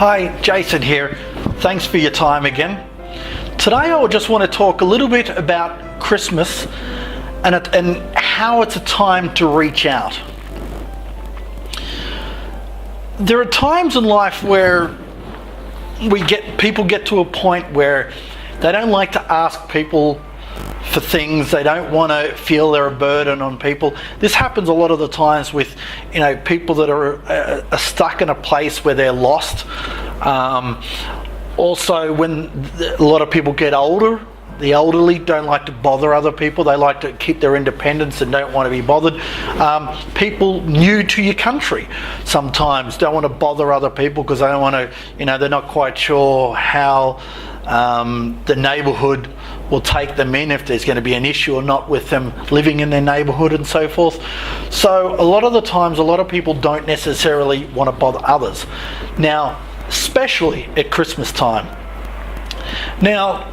Hi, Jason here. Thanks for your time again. Today I just want to talk a little bit about Christmas and how it's a time to reach out. There are times in life where people get to a point where they don't like to ask people for things. They don't want to feel they're a burden on people. This happens a lot of the times with, people that are stuck in a place where they're lost. Also, when a lot of people get older, the elderly don't like to bother other people. They like to keep their independence and don't want to be bothered. People new to your country sometimes don't want to bother other people because they don't want to, they're not quite sure how the neighbourhood will take them in, if there's going to be an issue or not with them living in their neighbourhood and so forth. So a lot of the times, a lot of people don't necessarily want to bother others. Now, especially at Christmas time. Now,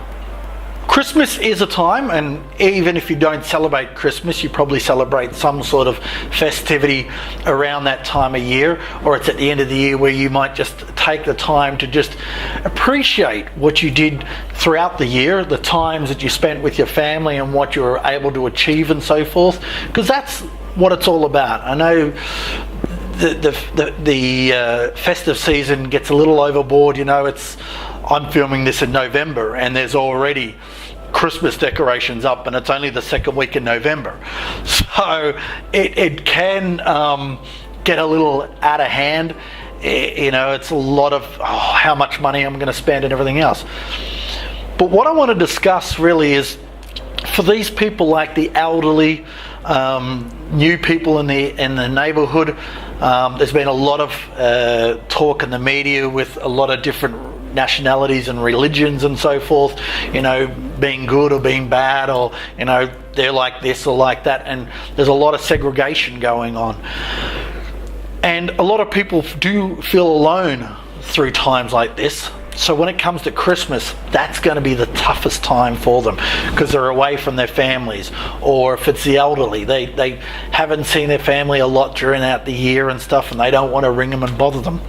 Christmas is a time, and even if you don't celebrate Christmas, you probably celebrate some sort of festivity around that time of year, or it's at the end of the year where you might just take the time to just appreciate what you did throughout the year, the times that you spent with your family and what you were able to achieve and so forth, because that's what it's all about. I know the festive season gets a little overboard. I'm filming this in November and there's already Christmas decorations up and it's only the second week in November. So it can get a little out of hand. It's a lot of how much money I'm going to spend and everything else. But what I want to discuss really is for these people like the elderly, new people in the neighbourhood. There's been a lot of talk in the media with a lot of different nationalities and religions and so forth, being good or being bad, or they're like this or like that, and there's a lot of segregation going on. And a lot of people do feel alone through times like this. So when it comes to Christmas, that's going to be the toughest time for them because they're away from their families. Or if it's the elderly, they haven't seen their family a lot during the year and stuff, and they don't want to ring them and bother them.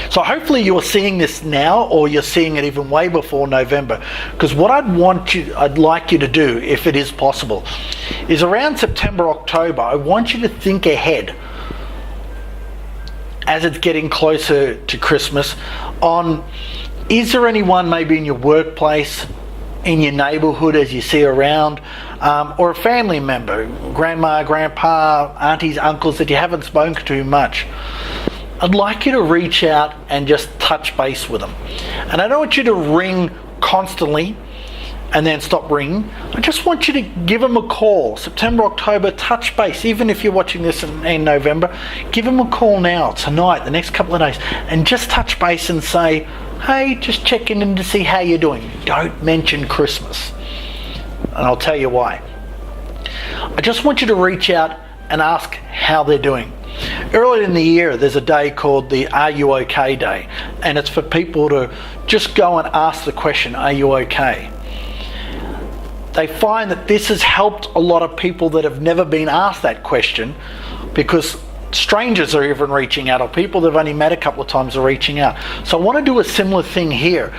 So hopefully you're seeing this now, or you're seeing it even way before November. Because what I'd like you to do, if it is possible, is around September, October, I want you to think ahead as it's getting closer to Christmas on, is there anyone maybe in your workplace, in your neighbourhood as you see around, or a family member, grandma, grandpa, aunties, uncles that you haven't spoken to much? I'd like you to reach out and just touch base with them. And I don't want you to ring constantly and then stop ringing. I just want you to give them a call. September, October, touch base. Even if you're watching this in November, give them a call now, tonight, the next couple of days, and just touch base and say, hey, just checking in to see how you're doing. Don't mention Christmas. And I'll tell you why. I just want you to reach out and ask how they're doing. Earlier in the year, there's a day called the Are You OK Day, and it's for people to just go and ask the question, are you okay? They find that this has helped a lot of people that have never been asked that question, because strangers are even reaching out, or people that have only met a couple of times are reaching out. So I want to do a similar thing here.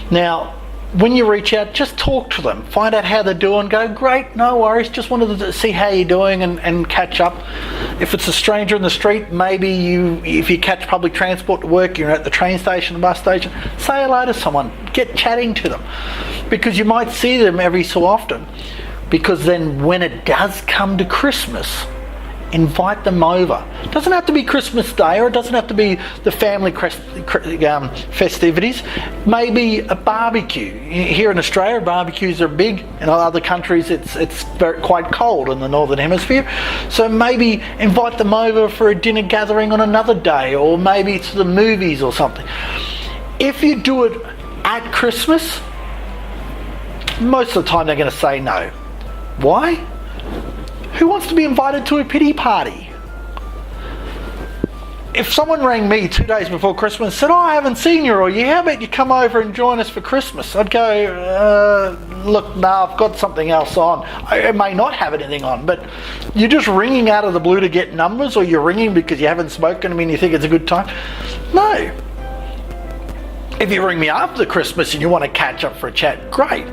Now, when you reach out, just talk to them, find out how they're doing, go, great, no worries, just wanted to see how you're doing and catch up. If it's a stranger in the street, maybe if you catch public transport to work, you're at the train station, the bus station, say hello to someone, get chatting to them, because you might see them every so often. Because then when it does come to Christmas, invite them over. It doesn't have to be Christmas Day, or it doesn't have to be the family festivities. Maybe a barbecue. Here in Australia, barbecues are big. In other countries, it's quite cold in the Northern Hemisphere. So maybe invite them over for a dinner gathering on another day, or maybe to the movies or something. If you do it at Christmas, most of the time they're going to say no. Why? Who wants to be invited to a pity party? If someone rang me 2 days before Christmas and said, I haven't seen you all year, how about you come over and join us for Christmas? I'd go, look, no, I've got something else on. I may not have anything on, but you're just ringing out of the blue to get numbers, or you're ringing because you haven't spoken to me and you think it's a good time? No. If you ring me after Christmas and you want to catch up for a chat, great.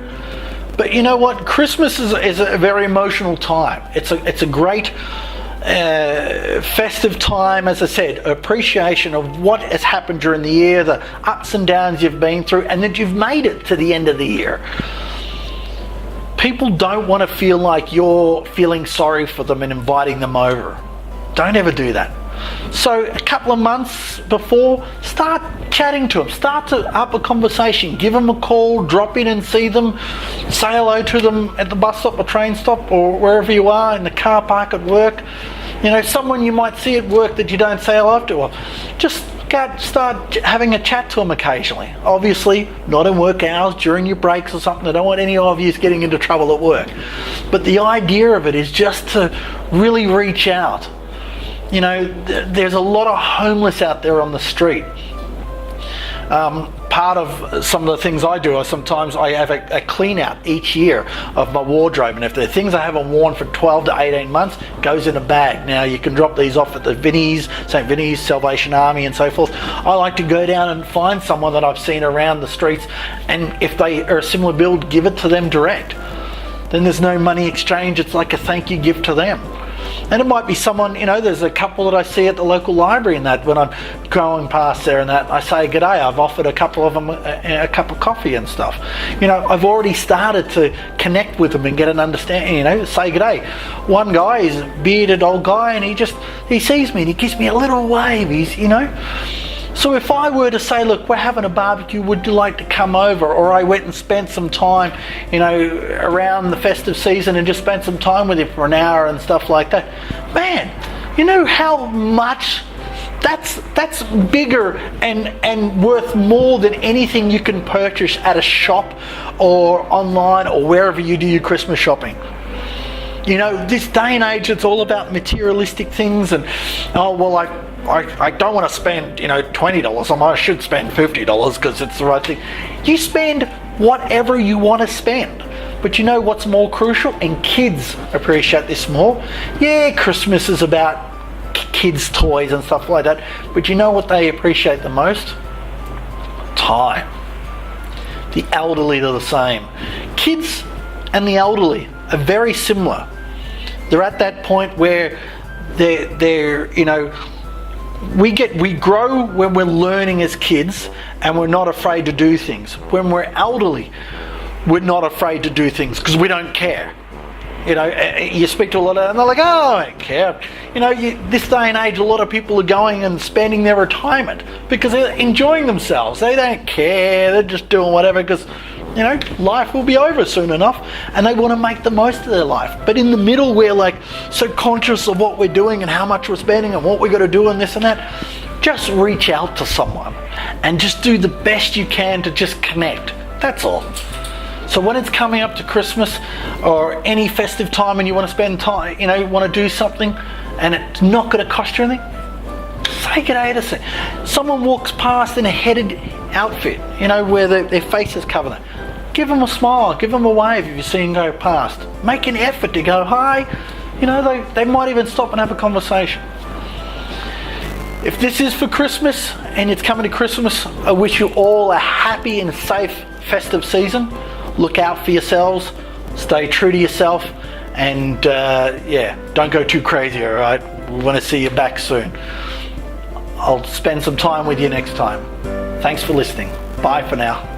But you know what? Christmas is a very emotional time. It's a great festive time, as I said, appreciation of what has happened during the year, the ups and downs you've been through, and that you've made it to the end of the year. People don't want to feel like you're feeling sorry for them and inviting them over. Don't ever do that. So a couple of months before, start chatting to them, start to up a conversation, give them a call, drop in and see them, say hello to them at the bus stop or train stop or wherever you are, in the car park at work. You know, someone you might see at work that you don't say hello to, or just start having a chat to them occasionally. Obviously, not in work hours, during your breaks or something. I don't want any of you getting into trouble at work. But the idea of it is just to really reach out. You know, there's a lot of homeless out there on the street. Part of some of the things I do, sometimes I have a clean out each year of my wardrobe, and if there are things I haven't worn for 12 to 18 months, goes in a bag. Now you can drop these off at the St. Vinny's, Salvation Army and so forth. I like to go down and find someone that I've seen around the streets, and if they are a similar build, give it to them direct. Then there's no money exchange, it's like a thank you gift to them. And it might be someone, you know, there's a couple that I see at the local library and that when I'm going past there and that, I say g'day. I've offered a couple of them a cup of coffee and stuff. You know, I've already started to connect with them and get an understanding, you know, say g'day. One guy is a bearded old guy and he sees me and he gives me a little wave, you know. So if I were to say, look, we're having a barbecue, would you like to come over? Or I went and spent some time, you know, around the festive season and just spent some time with you for an hour and stuff like that. Man, you know how much that's bigger and worth more than anything you can purchase at a shop or online or wherever you do your Christmas shopping. You know, this day and age, it's all about materialistic things and, oh, well, I don't want to spend, you know, $20. I should spend $50 because it's the right thing. You spend whatever you want to spend. But you know what's more crucial? And kids appreciate this more. Yeah, Christmas is about kids' toys and stuff like that. But you know what they appreciate the most? Time. The elderly are the same. Kids and the elderly are very similar. They're at that point where they're you know, we grow when we're learning as kids and we're not afraid to do things. When we're elderly, we're not afraid to do things because we don't care. You know, you speak to a lot of them and they're like, oh, I don't care. You know, this day and age, a lot of people are going and spending their retirement because they're enjoying themselves. They don't care. They're just doing whatever because, you know, life will be over soon enough and they want to make the most of their life. But in the middle, we're like so conscious of what we're doing and how much we're spending and what we're going to do and this and that. Just reach out to someone and just do the best you can to just connect. That's all. So when it's coming up to Christmas or any festive time and you want to spend time, you know, you want to do something and it's not going to cost you anything, say g'day to someone walks past in a headed outfit, you know, where their face is covered. Give them a smile, give them a wave if you see them go past. Make an effort to go hi. You know, they might even stop and have a conversation. If this is for Christmas and it's coming to Christmas, I wish you all a happy and safe festive season. Look out for yourselves, stay true to yourself, and yeah, don't go too crazy, all right? We want to see you back soon. I'll spend some time with you next time. Thanks for listening. Bye for now.